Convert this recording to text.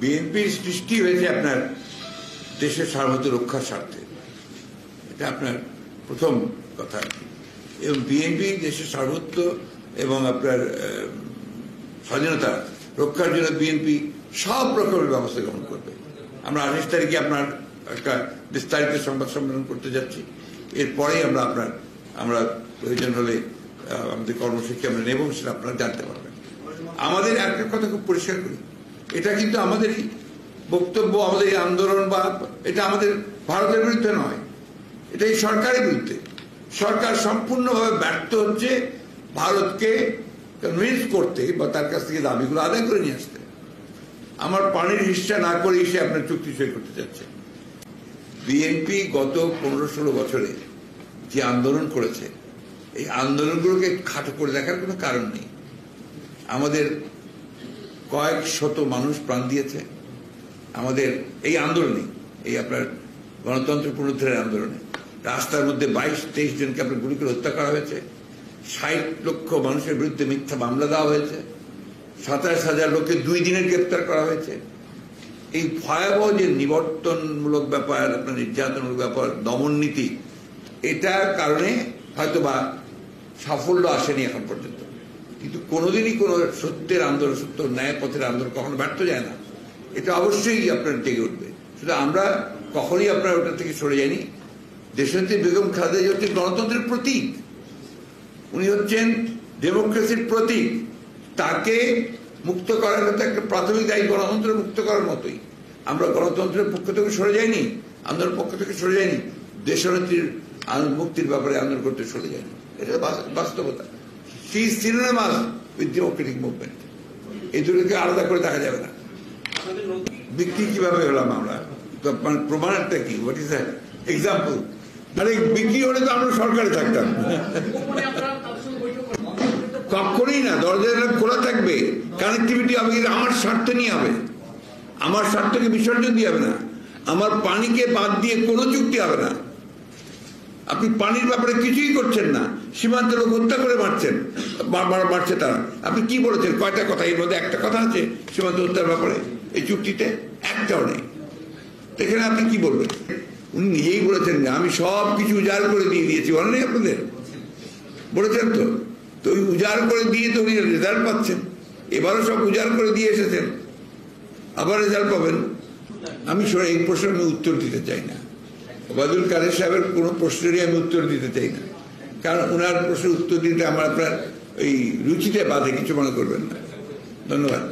বিএনপির সৃষ্টি হয়েছে আপনার দেশের সার্বভৌমত্ব রক্ষার স্বার্থে, এটা আপনার প্রথম কথা। এবং বিএনপি দেশের সার্বভৌমত্ব এবং আপনার স্বাধীনতা রক্ষার জন্য বিএনপি সব রকমের ব্যবস্থা গ্রহণ করবে। আমরা 28 তারিখে আপনার একটা বিস্তারিত সংবাদ সম্মেলন করতে যাচ্ছি। এরপরেই আমরা প্রয়োজন হলে আমাদের কর্মসূচি আমরা নেব, সেটা আপনারা জানতে পারবেন। আমাদের একটা কথা খুব পরিষ্কার করি, এটা কিন্তু আমাদেরই বক্তব্য, আমাদের এই আন্দোলন বা এটা আমাদের ভারতের বিরুদ্ধে নয়, এটা এই সরকারের বিরুদ্ধে। সরকার সম্পূর্ণভাবে ব্যর্থ হচ্ছে ভারতকে কনভিন্স করতে বা তার কাছ থেকে দাবিগুলো আদায় করে নিয়ে আসতে। আমার পানির হিস্সা না করে এসে আপনার চুক্তি সই করতে চাচ্ছে। বিএনপি গত 15-16 বছরে যে আন্দোলন করেছে, এই আন্দোলনগুলোকে খাটো করে দেখার কোনো কারণ নেই। আমাদের কয়েক শত মানুষ প্রাণ দিয়েছে আমাদের এই আন্দোলনে, এই আপনার গণতন্ত্র পুনরুদ্ধারের আন্দোলনে। রাস্তার মধ্যে 22-23 জনকে আপনার গুলি করে হত্যা করা হয়েছে, 60 লক্ষ মানুষের বিরুদ্ধে মিথ্যা মামলা দেওয়া হয়েছে, 27,000 লোককে 2 দিনের গ্রেপ্তার করা হয়েছে। এই ভয়াবহ যে নিবর্তনমূলক ব্যাপার, আপনার নির্যাতনমূলক ব্যাপার, দমন নীতি, এটার কারণে হয়তোবা সাফল্য আসেনি এখন পর্যন্ত। কিন্তু কোনোদিনই কোনো সত্যের আন্দোলন, সত্য ন্যায় পথের আন্দোলন কখনো ব্যর্থ যায় না। এটা অবশ্যই আপনার জেগে উঠবে। শুধু আমরা কখনই আপনার ওটা থেকে সরে যাইনি। দেশনেত্রী বেগম খালেদা জিয়া হচ্ছেন গণতন্ত্রের প্রতীক, উনি হচ্ছেন ডেমোক্রেসির প্রতীক। তাকে মুক্ত করার মতো একটা প্রাথমিক দায়ী গণতন্ত্র মুক্ত করার মতোই। আমরা গণতন্ত্রের পক্ষ থেকে সরে যাইনি, আন্দোলনের পক্ষ থেকে সরে যাইনি, দেশনেত্রীর মুক্তির ব্যাপারে আন্দোলন করতে সরে যায়নি। এটা বাস্তবতা। সেই সিনোনিমাস উইথ ডেমোক্রেটিক মুভমেন্ট, এই দুটোকে আলাদা করে দেখা যাবে না। বিক্রি কিভাবে হলাম আমরা, প্রমাণটা কি? What is the example? আরে বিক্রি হলে তো আমরা সরকারে থাকতাম। কখনই না, দরজা খোলা থাকবে, কানেক্টিভিটি হবে, কিন্তু আমার স্বার্থ নিয়ে হবে, আমার স্বার্থকে বিসর্জন দিয়ে হবে না। আমার পানিকে বাদ দিয়ে কোনো চুক্তি হবে না। আপনি পানির ব্যাপারে কিছুই করছেন না, সীমান্তের লোক হত্যা করে মারছেন, মারছে তারা। আপনি কি বলেছেন? কয়টা কথা? এর মধ্যে একটা কথা আছে সীমান্ত হত্যার ব্যাপারে এই চুক্তিতে? একটাও নেই। এখানে আপনি কি বলবেন? উনি নিজেই বলেছেন যে আমি সব কিছু উজাড় করে দিয়ে দিয়েছি, বলে নেই আপনাদের? বলেছেন তো। তো ওই উজাড় করে দিয়ে তো উনি রেজাল্ট পাচ্ছেন। এবারও সব উজাড় করে দিয়ে এসেছেন, আবার রেজাল্ট পাবেন। আমি এই প্রশ্ন আমি উত্তর দিতে চাই না। ওবায়দুল কাদের সাহেবের কোনো প্রশ্নেরই আমি উত্তর দিতে চাই না, কারণ ওনার প্রশ্নের উত্তর দিতে আমার আপনার ওই রুচিতে বাধে, কিছু মনে করবেন না। ধন্যবাদ।